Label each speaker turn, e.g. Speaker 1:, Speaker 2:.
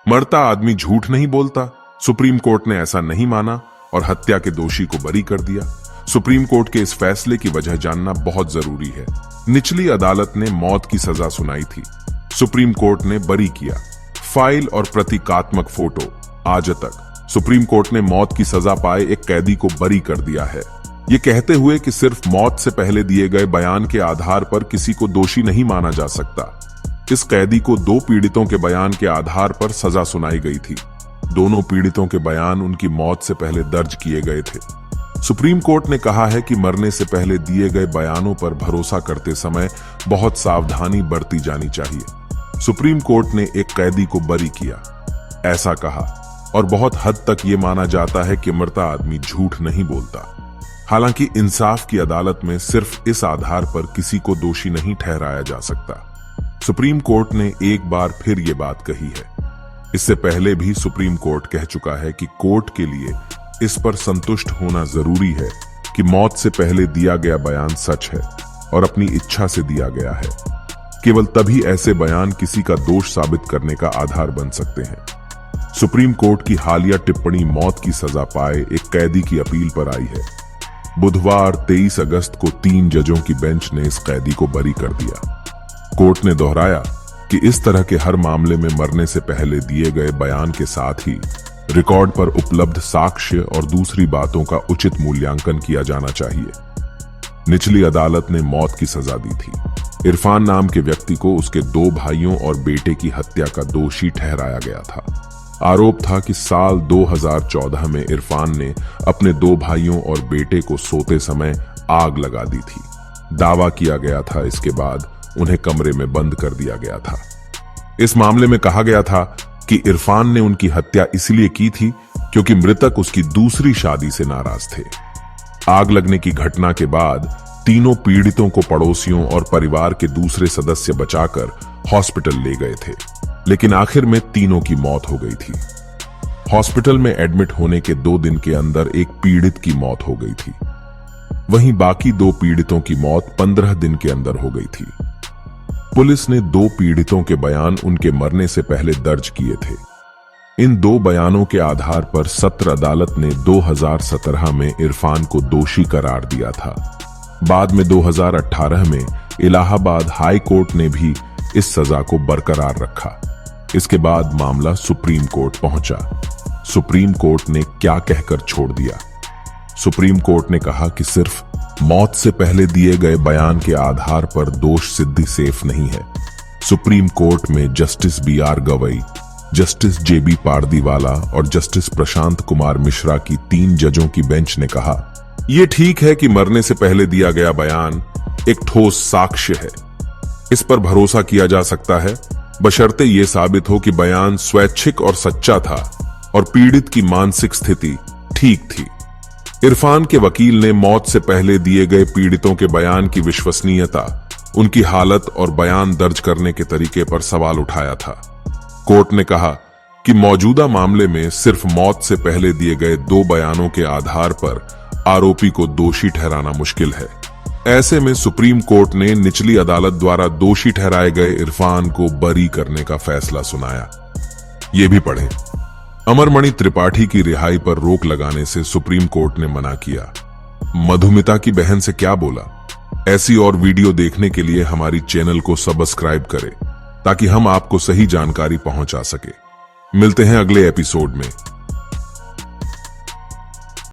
Speaker 1: मरता आदमी झूठ नहीं बोलता। सुप्रीम कोर्ट ने ऐसा नहीं माना और हत्या के दोषी को बरी कर दिया। सुप्रीम कोर्ट के इस फैसले की वजह जानना बहुत जरूरी है। निचली अदालत ने मौत की सजा सुनाई थी, सुप्रीम कोर्ट ने बरी किया। फाइल और प्रतीकात्मक फोटो। आज तक सुप्रीम कोर्ट ने मौत की सजा पाए एक कैदी को बरी कर दिया है, ये कहते हुए कि सिर्फ मौत से पहले दिए गए बयान के आधार पर किसी को दोषी नहीं माना जा सकता। इस कैदी को 2 पीड़ितों के बयान के आधार पर सजा सुनाई गई थी। दोनों पीड़ितों के बयान उनकी मौत से पहले दर्ज किए गए थे। सुप्रीम कोर्ट ने कहा है कि मरने से पहले दिए गए बयानों पर भरोसा करते समय बहुत सावधानी बरती जानी चाहिए। सुप्रीम कोर्ट ने एक कैदी को बरी किया, ऐसा कहा, और बहुत हद तक ये माना जाता है कि मरता आदमी झूठ नहीं बोलता। हालांकि इंसाफ की अदालत में सिर्फ इस आधार पर किसी को दोषी नहीं ठहराया जा सकता। सुप्रीम कोर्ट ने एक बार फिर ये बात कही है। इससे पहले भी सुप्रीम कोर्ट कह चुका है कि कोर्ट के लिए इस पर संतुष्ट होना जरूरी है कि मौत से पहले दिया गया बयान सच है और अपनी इच्छा से दिया गया है। केवल तभी ऐसे बयान किसी का दोष साबित करने का आधार बन सकते हैं। सुप्रीम कोर्ट की हालिया टिप्पणी मौत की सजा पाए एक कैदी की अपील पर आई है। बुधवार 23 अगस्त को 3 जजों की बेंच ने इस कैदी को बरी कर दिया। कोर्ट ने दोहराया कि इस तरह के हर मामले में मरने से पहले दिए गए बयान के साथ ही रिकॉर्ड पर उपलब्ध साक्ष्य और दूसरी बातों का उचित मूल्यांकन किया जाना चाहिए। निचली अदालत ने मौत की सजा दी थी। इरफान नाम के व्यक्ति को उसके 2 भाइयों और बेटे की हत्या का दोषी ठहराया गया था। आरोप था कि साल 2014 में इरफान ने अपने 2 भाइयों और बेटे को सोते समय आग लगा दी थी। दावा किया गया था इसके बाद उन्हें कमरे में बंद कर दिया गया था। इस मामले में कहा गया था कि इरफान ने उनकी हत्या इसलिए की थी क्योंकि मृतक उसकी दूसरी शादी से नाराज थे। आग लगने की घटना के बाद तीनों पीड़ितों को पड़ोसियों और परिवार के दूसरे सदस्य बचाकर हॉस्पिटल ले गए थे, लेकिन आखिर में तीनों की मौत हो गई थी। हॉस्पिटल में एडमिट होने के 2 दिन के अंदर एक पीड़ित की मौत हो गई थी। वहीं बाकी 2 पीड़ितों की मौत 15 दिन के अंदर हो गई थी। पुलिस ने 2 पीड़ितों के बयान उनके मरने से पहले दर्ज किए थे। इन 2 बयानों के आधार पर सत्र अदालत ने 2017 में इरफान को दोषी करार दिया था। बाद में 2018 में इलाहाबाद हाई कोर्ट ने भी इस सजा को बरकरार रखा। इसके बाद मामला सुप्रीम कोर्ट पहुंचा। सुप्रीम कोर्ट ने क्या कहकर छोड़ दिया? सुप्रीम कोर्ट ने कहा कि सिर्फ मौत से पहले दिए गए बयान के आधार पर दोष सिद्धि सेफ नहीं है। सुप्रीम कोर्ट में justice BR Gavai, justice JB Pardiwala और जस्टिस प्रशांत कुमार मिश्रा की 3 जजों की बेंच ने कहा, यह ठीक है कि मरने से पहले दिया गया बयान एक ठोस साक्ष्य है। इस पर भरोसा किया जा सकता है बशर्ते यह साबित हो कि बयान स्वैच्छिक और सच्चा था और पीड़ित की मानसिक स्थिति ठीक थी। इरफान के वकील ने मौत से पहले दिए गए पीड़ितों के बयान की विश्वसनीयता, उनकी हालत और बयान दर्ज करने के तरीके पर सवाल उठाया था। कोर्ट ने कहा कि मौजूदा मामले में सिर्फ मौत से पहले दिए गए 2 बयानों के आधार पर आरोपी को दोषी ठहराना मुश्किल है। ऐसे में सुप्रीम कोर्ट ने निचली अदालत द्वारा दोषी ठहराए गए इरफान को बरी करने का फैसला सुनाया। ये भी पढ़ें। अमरमणि त्रिपाठी की रिहाई पर रोक लगाने से सुप्रीम कोर्ट ने मना किया। मधुमिता की बहन से क्या बोला? ऐसी और वीडियो देखने के लिए हमारी चैनल को सब्सक्राइब करें ताकि हम आपको सही जानकारी पहुंचा सके। मिलते हैं अगले एपिसोड में।